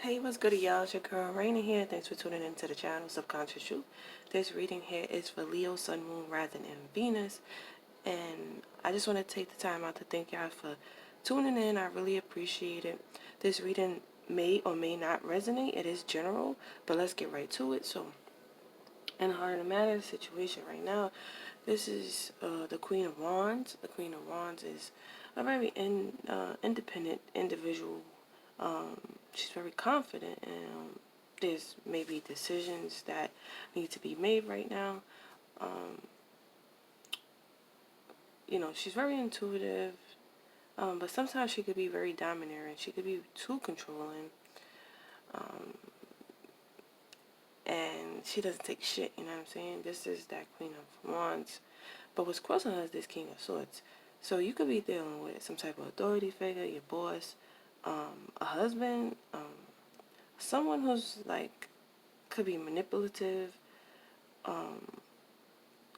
Hey, what's good, y'all? It's your girl Raina here. Thanks for tuning into the channel Subconscious Truth. This reading here is for Leo, Sun, Moon, Rising, and Venus. And I just want to take the time out to thank y'all for tuning in. I really appreciate it. This reading may or may not resonate. It is general, but let's get right to it. So, in the heart of the matter, the situation right now, this is the Queen of Wands. The Queen of Wands is a very independent individual. She's very confident, and there's maybe decisions that need to be made right now. She's very intuitive, but sometimes she could be very domineering. She could be too controlling, and she doesn't take shit, you know what I'm saying? This is that Queen of Wands. But what's crossing her is this King of Swords. So you could be dealing with some type of authority figure, your boss, a husband, someone who's like, could be manipulative,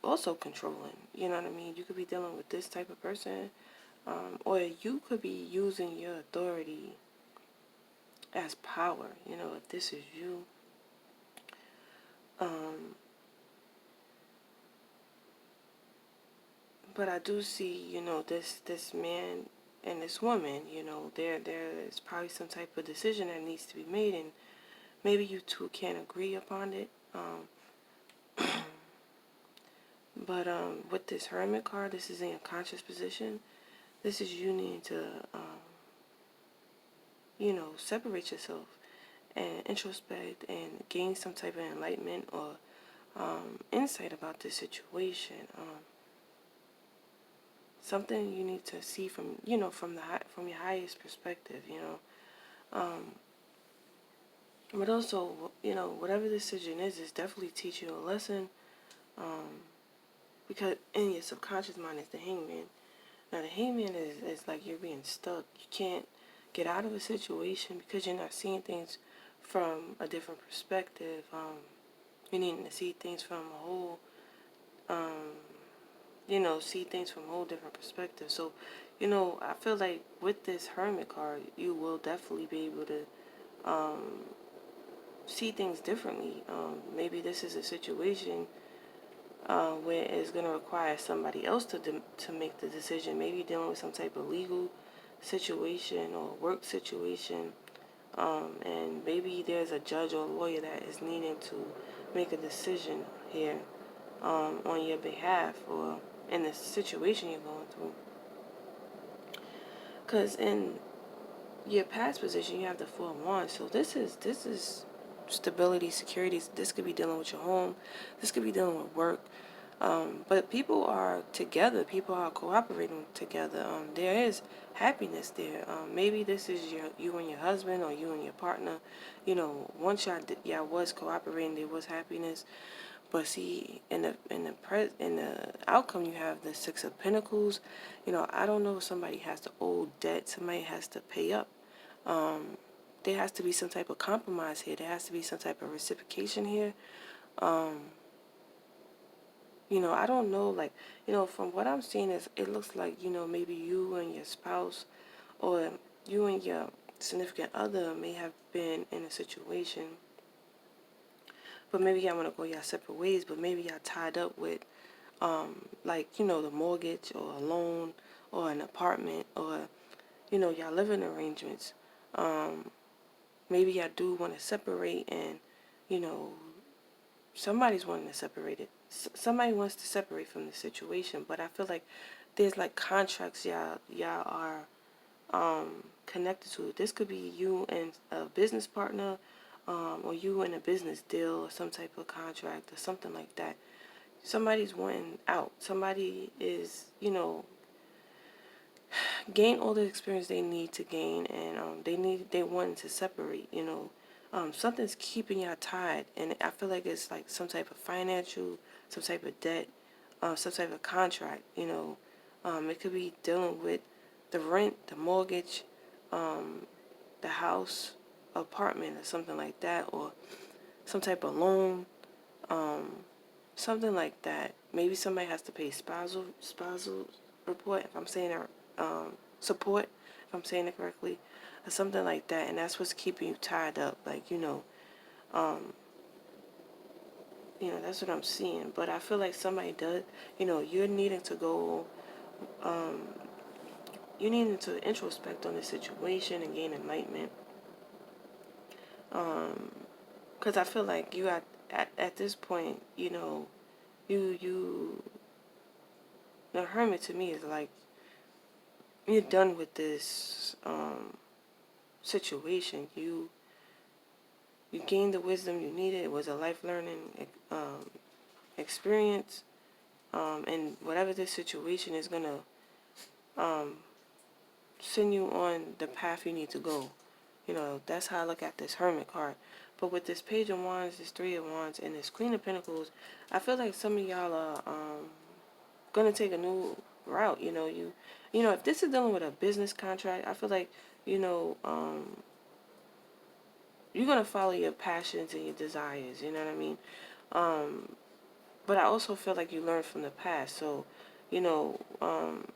also controlling, you know what I mean? You could be dealing with this type of person, or you could be using your authority as power, if this is you. But I do see, this man and this woman, there is probably some type of decision that needs to be made, and maybe you two can't agree upon it. But with this Hermit card, this is in a conscious position. This is you needing to, separate yourself and introspect and gain some type of enlightenment or insight about this situation. Something you need to see from, from your highest perspective, But also, whatever the decision is definitely teach you a lesson. Because in your subconscious mind is the Hangman. Now the Hangman is like you're being stuck. You can't get out of a situation because you're not seeing things from a different perspective. You need to see things from a whole, see things from a whole different perspective. So, I feel like with this Hermit card, you will definitely be able to see things differently. Maybe this is a situation where it's going to require somebody else to make the decision. Maybe dealing with some type of legal situation or work situation. And maybe there's a judge or lawyer that is needing to make a decision here on your behalf or in the situation you're going through. Because in your past position, you have the Four of Wands. So this is stability, security. This could be dealing with your home. This could be dealing with work. But people are together. People are cooperating together. There is happiness there. Maybe this is you and your husband or you and your partner. Once y'all was cooperating, there was happiness. But see, in the outcome, you have the Six of Pentacles. I don't know if somebody has to owe debt. Somebody has to pay up. There has to be some type of compromise here. There has to be some type of reciprocation here. I don't know, like, from what I'm seeing is it looks like, maybe you and your spouse or you and your significant other may have been in a situation, but maybe y'all want to go y'all separate ways, but maybe y'all tied up with, like, the mortgage or a loan or an apartment or, y'all living arrangements. Maybe y'all do want to separate and, somebody's wanting to separate it. Somebody wants to separate from the situation, but I feel like there's like contracts y'all are connected to. This could be you and a business partner, or you in a business deal or some type of contract or something like that. Somebody's wanting out. Somebody is, gain all the experience they need to gain, and they want to separate. Something's keeping y'all tied, and I feel like it's like some type of financial, some type of debt, some type of contract. It could be dealing with the rent, the mortgage, the house, apartment, or something like that, or some type of loan, something like that. Maybe somebody has to pay spousal report, if I'm saying that, support, if I'm saying it correctly, or something like that, and that's what's keeping you tied up. Like, um, that's what I'm seeing. But I feel like somebody does, you're needing to go, um, you needing to introspect on the situation and gain enlightenment. Because I feel like you at this point, you the hermit to me is like, you're done with this situation. You gained the wisdom you needed. It was a life learning experience, and whatever this situation is gonna send you on the path you need to go. That's how I look at this Hermit card. But with this Page of Wands, this Three of Wands, and this Queen of Pentacles, I feel like some of y'all are gonna take a new route. If this is dealing with a business contract, I feel like you're gonna follow your passions and your desires. You know what I mean? But I also feel like you learned from the past. So, you know, um,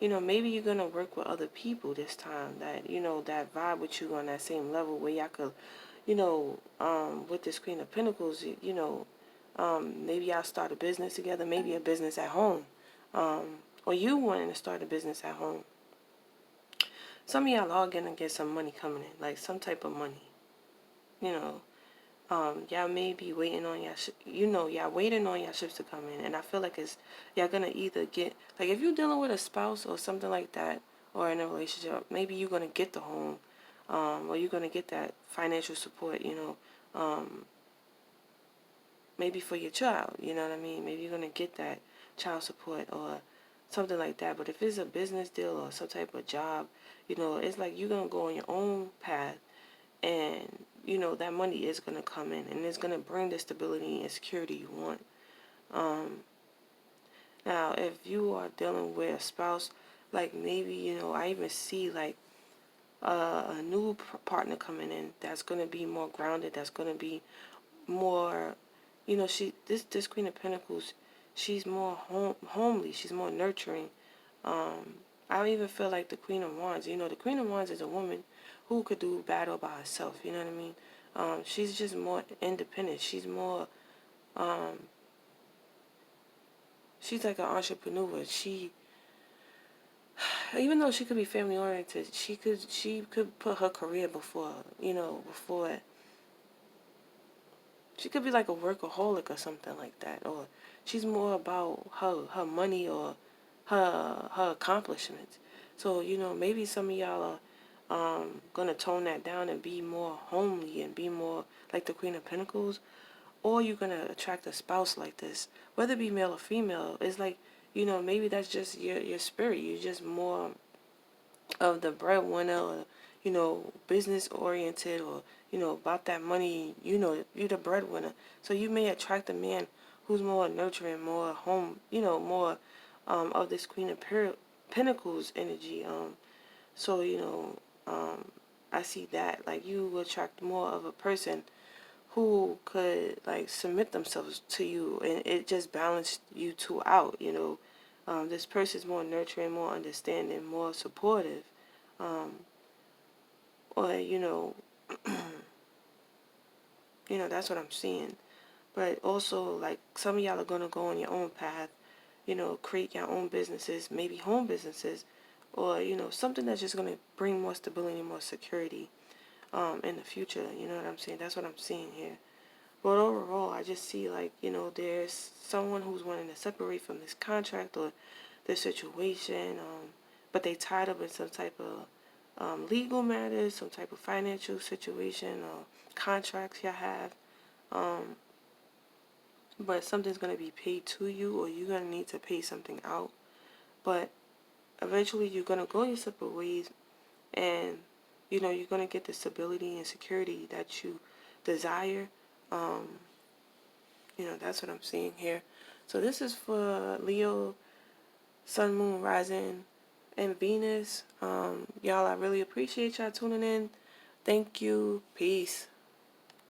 maybe you're gonna work with other people this time that that vibe with you on that same level where y'all could, with this Queen of Pentacles, maybe y'all start a business together, maybe a business at home, or you wanting to start a business at home. Some of y'all are gonna get some money coming in, like some type of money, you know. Y'all may be waiting on y'all waiting on y'all ships to come in, and I feel like y'all gonna either get, like, if you're dealing with a spouse or something like that, or in a relationship, maybe you're gonna get the home, or you're gonna get that financial support, maybe for your child, you know what I mean? Maybe you're gonna get that child support or something like that. But if it's a business deal or some type of job, it's like you're gonna go on your own path, and that money is going to come in, and it's going to bring the stability and security you want. Now, if you are dealing with a spouse, like, maybe I even see like a new partner coming in that's going to be more grounded, that's going to be more, this Queen of Pentacles, she's more homely, she's more nurturing. I even feel like the Queen of Wands, the Queen of Wands is a woman who could do battle by herself, you know what I mean? She's just more independent. She's more, she's like an entrepreneur. Even though she could be family oriented, she could put her career before, she could be like a workaholic or something like that. Or she's more about her money or her accomplishments. So, maybe some of y'all are gonna tone that down and be more homely and be more like the Queen of Pentacles, or you're gonna attract a spouse like this, whether it be male or female. It's like, maybe that's just your spirit. You're just more of the breadwinner, or business oriented, or about that money. You're the breadwinner, so you may attract a man who's more nurturing, more home, more of this Queen of Pentacles energy. So I see that, like, you will attract more of a person who could, like, submit themselves to you, and it just balanced you two out. This person's more nurturing, more understanding, more supportive, or that's what I'm seeing. But also, like, some of y'all are gonna go on your own path, create your own businesses, maybe home businesses, or something that's just gonna bring more stability, more security in the future. You know what I'm saying? That's what I'm seeing here. But overall, I just see, like, there's someone who's wanting to separate from this contract or this situation, but they tied up in some type of legal matters, some type of financial situation, or contracts you have. But something's going to be paid to you, or you're going to need to pay something out. But eventually you're going to go your separate ways, and you're going to get the stability and security that you desire. That's what I'm seeing here. So this is for Leo, Sun, Moon, Rising, and Venus. Y'all, I really appreciate y'all tuning in. Thank you. Peace.